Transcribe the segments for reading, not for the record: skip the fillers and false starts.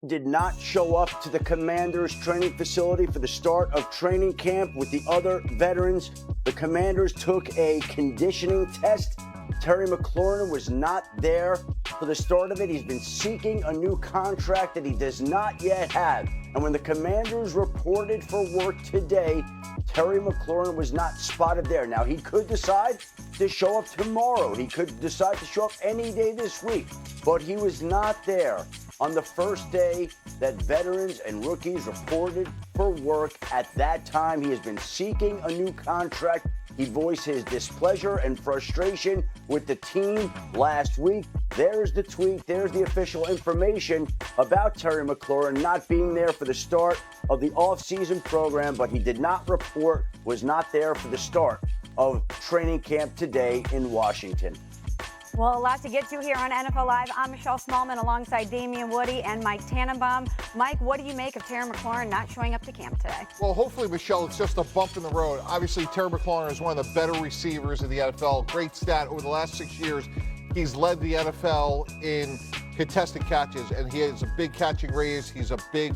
did not show up to the Commanders training facility for the start of training camp with the other veterans. The Commanders took a conditioning test. Terry McLaurin was not there for the start of it. He's been seeking a new contract that he does not yet have. And when the Commanders reported for work today, Terry McLaurin was not spotted there. Now, he could decide to show up tomorrow. He could decide to show up any day this week. But he was not there on the first day that veterans and rookies reported for work. At that time, he has been seeking a new contract. He voiced his displeasure and frustration with the team last week. There's the tweet. There's the official information about Terry McLaurin not being there for the start of the offseason program, but he did not report, was not there for the start of training camp today in Washington. Well, a lot to get to here on NFL Live. I'm Michelle Smallman alongside Damian Woody and Mike Tannenbaum. Mike, what do you make of Terry McLaurin not showing up to camp today? Well, hopefully, Michelle, it's just a bump in the road. Obviously, Terry McLaurin is one of the better receivers in the NFL. Great stat. Over the last 6 years, he's led the NFL in contested catches, and he has a big catching radius. He's a big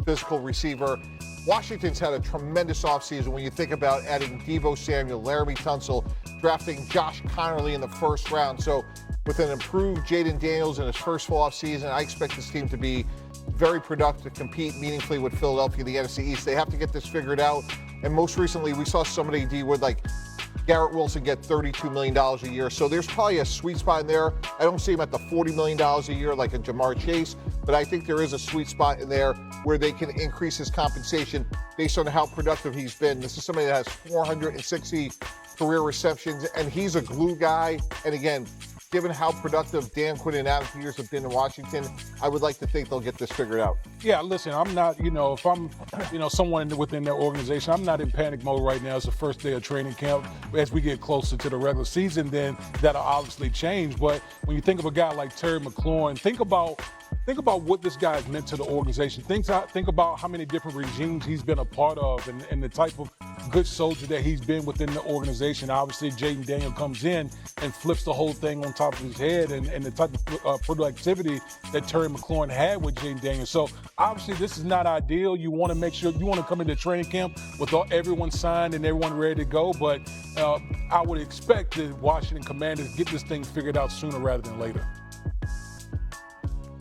physical receiver. Washington's had a tremendous offseason when you think about adding Deebo Samuel, Laramie Tunsil, drafting Josh Connerly in the first round. So with an improved Jaden Daniels in his first full offseason, I expect this team to be very productive, compete meaningfully with Philadelphia in the NFC East. They have to get this figured out. And most recently, we saw somebody, D, with like Garrett Wilson get $32 million a year. So there's probably a sweet spot in there. I don't see him at the $40 million a year like a Jamar Chase, but I think there is a sweet spot in there where they can increase his compensation based on how productive he's been. This is somebody that has 460 career receptions, and he's a glue guy. And again, given how productive Dan Quinn and Adam Peters have been in Washington, I would like to think they'll get this figured out. Yeah, listen, I'm not, if I'm, someone within their organization, I'm not in panic mode right now. It's the first day of training camp. As we get closer to the regular season, then that'll obviously change. But when you think of a guy like Terry McLaurin, think about what this guy has meant to the organization. Think about how many different regimes he's been a part of and the type of good soldier that he's been within the organization. Obviously, Jaden Daniel comes in and flips the whole thing on top of his head, and the type of productivity that Terry McLaurin had with Jaden Daniel. So obviously, this is not ideal. You want to make sure you want to come into training camp with everyone signed and everyone ready to go. But I would expect the Washington Commanders get this thing figured out sooner rather than later.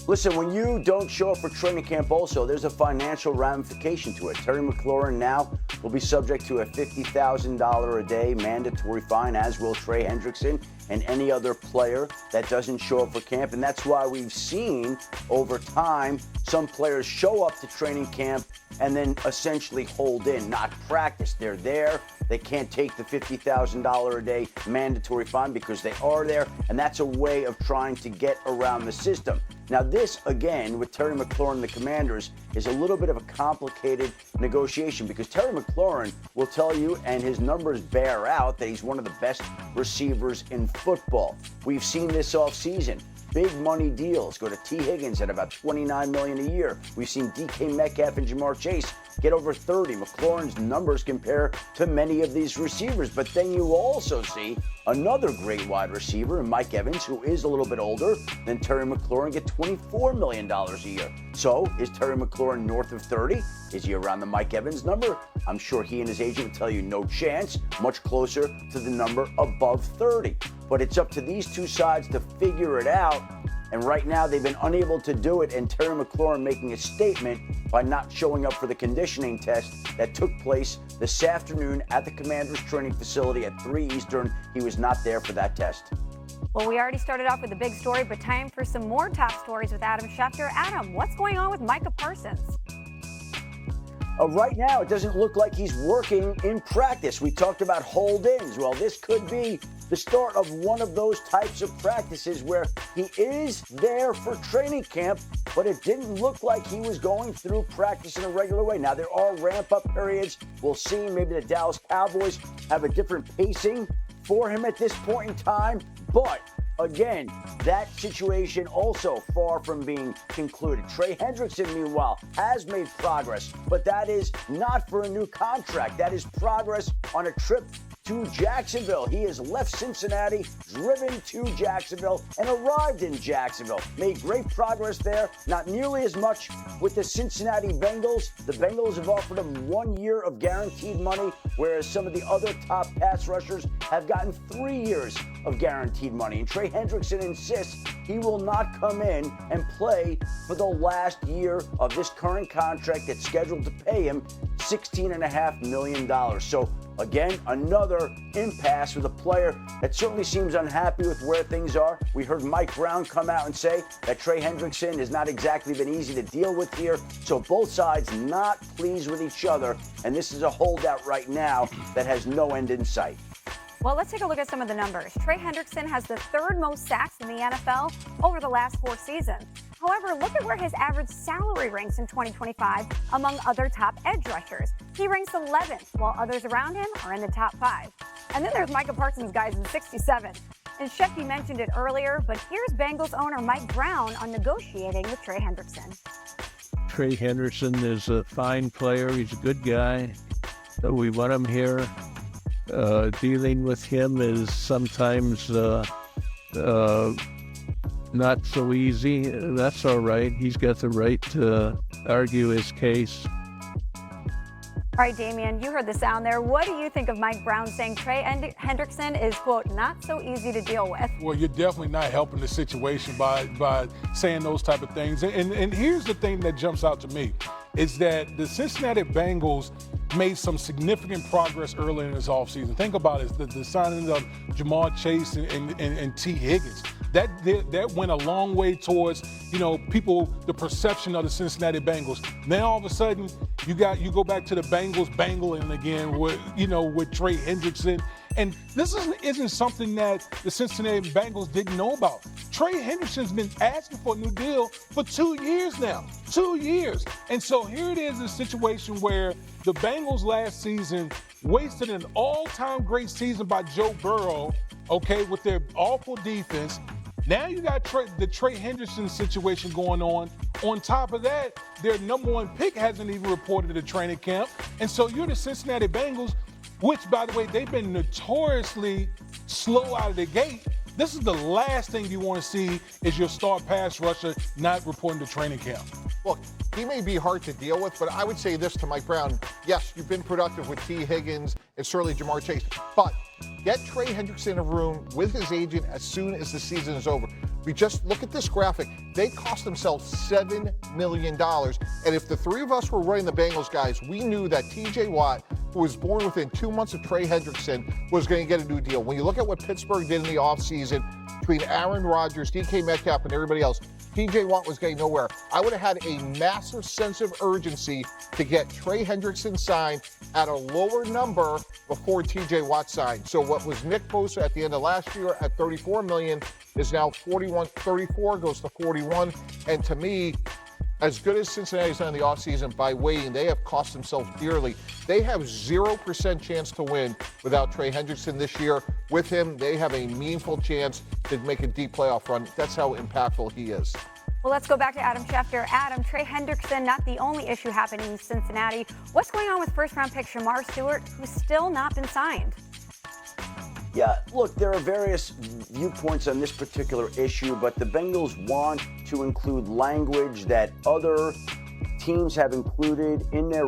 Listen, when you don't show up for training camp also, there's a financial ramification to it. Terry McLaurin now will be subject to a $50,000 a day mandatory fine, as will Trey Hendrickson and any other player that doesn't show up for camp. And that's why we've seen over time some players show up to training camp and then essentially hold in, not practice. They're there. They can't take the $50,000 a day mandatory fine because they are there. And that's a way of trying to get around the system. Now, this, again, with Terry McLaurin and the Commanders, is a little bit of a complicated negotiation because Terry McLaurin will tell you, and his numbers bear out, that he's one of the best receivers in football. We've seen this offseason. Big money deals go to T. Higgins at about $29 million a year. We've seen DK Metcalf and Jamar Chase get over 30. McLaurin's numbers compare to many of these receivers. But then you also see another great wide receiver, Mike Evans, who is a little bit older than Terry McLaurin, get $24 million a year. So is Terry McLaurin north of 30? Is he around the Mike Evans number? I'm sure he and his agent will tell you no chance, much closer to the number above 30. But it's up to these two sides to figure it out. And right now they've been unable to do it, and Terry McLaurin making a statement by not showing up for the conditioning test that took place this afternoon at the Commanders training facility at 3 Eastern. He was not there for that test. Well, we already started off with a big story, but time for some more top stories with Adam Schefter. Adam, what's going on with Micah Parsons? Right now, it doesn't look like he's working in practice. We talked about hold-ins. Well, this could be the start of one of those types of practices where he is there for training camp, but it didn't look like he was going through practice in a regular way. Now, there are ramp-up periods. We'll see. Maybe the Dallas Cowboys have a different pacing for him at this point in time, but again, that situation also far from being concluded. Trey Hendrickson, meanwhile, has made progress, but that is not for a new contract. That is progress on a trip to Jacksonville. He has left Cincinnati, driven to Jacksonville, and arrived in Jacksonville. Made great progress there, not nearly as much with the Cincinnati Bengals. The Bengals have offered him 1 year of guaranteed money, whereas some of the other top pass rushers have gotten 3 years of guaranteed money. And Trey Hendrickson insists he will not come in and play for the last year of this current contract that's scheduled to pay him $16.5 million. So again, another impasse with a player that certainly seems unhappy with where things are. We heard Mike Brown come out and say that Trey Hendrickson has not exactly been easy to deal with here. So both sides not pleased with each other. And this is a holdout right now that has no end in sight. Well, let's take a look at some of the numbers. Trey Hendrickson has the third most sacks in the NFL over the last 4 seasons. However, look at where his average salary ranks in 2025 among other top edge rushers. He ranks 11th, while others around him are in the top 5. And then there's Micah Parsons' guys in 67th. And Sheffy mentioned it earlier, but here's Bengals owner Mike Brown on negotiating with Trey Hendrickson. Trey Hendrickson is a fine player. He's a good guy. So we want him here. Dealing with him is sometimes not so easy. That's all right. He's got the right to argue his case. All right, Damian, you heard the sound there. What do you think of Mike Brown saying Trey Hendrickson is, quote, not so easy to deal with? Well, you're definitely not helping the situation by saying those type of things. And here's the thing that jumps out to me is that the Cincinnati Bengals made some significant progress early in this offseason. Think about it, the signing of Jamar Chase and T. Higgins. That went a long way towards, people, the perception of the Cincinnati Bengals. Now all of a sudden, you go back to the Bengals bangling again with Trey Hendrickson. And this isn't something that the Cincinnati Bengals didn't know about. Trey Hendrickson's been asking for a new deal for 2 years now. 2 years. And so here it is, a situation where the Bengals last season wasted an all-time great season by Joe Burrow, with their awful defense. Now you got the Trey Hendrickson situation going on. On top of that, their number 1 pick hasn't even reported to training camp. And so you're the Cincinnati Bengals, which, by the way, they've been notoriously slow out of the gate. This is the last thing you want to see is your star pass rusher not reporting to training camp. Look, he may be hard to deal with, but I would say this to Mike Brown. Yes, you've been productive with T. Higgins and certainly Jamar Chase, but get Trey Hendrickson in a room with his agent as soon as the season is over. We just look at this graphic. They cost themselves $7 million. And if the three of us were running the Bengals, guys, we knew that T.J. Watt, who was born within 2 months of Trey Hendrickson, was going to get a new deal. When you look at what Pittsburgh did in the offseason between Aaron Rodgers, DK Metcalf, and everybody else, T.J. Watt was getting nowhere. I would have had a massive sense of urgency to get Trey Hendrickson signed at a lower number before T.J. Watt signed. So what was Nick Bosa at the end of last year at $34 million is now 34 goes to 41. And to me, as good as Cincinnati's done in the offseason by waiting, they have cost themselves dearly. They have 0% chance to win without Trey Hendrickson this year. With him, they have a meaningful chance to make a deep playoff run. That's how impactful he is. Well, let's go back to Adam Schefter. Adam, Trey Hendrickson, not the only issue happening in Cincinnati. What's going on with first-round pick Shamar Stewart, who's still not been signed? Yeah, look, there are various viewpoints on this particular issue, but the Bengals want to include language that other teams have included in their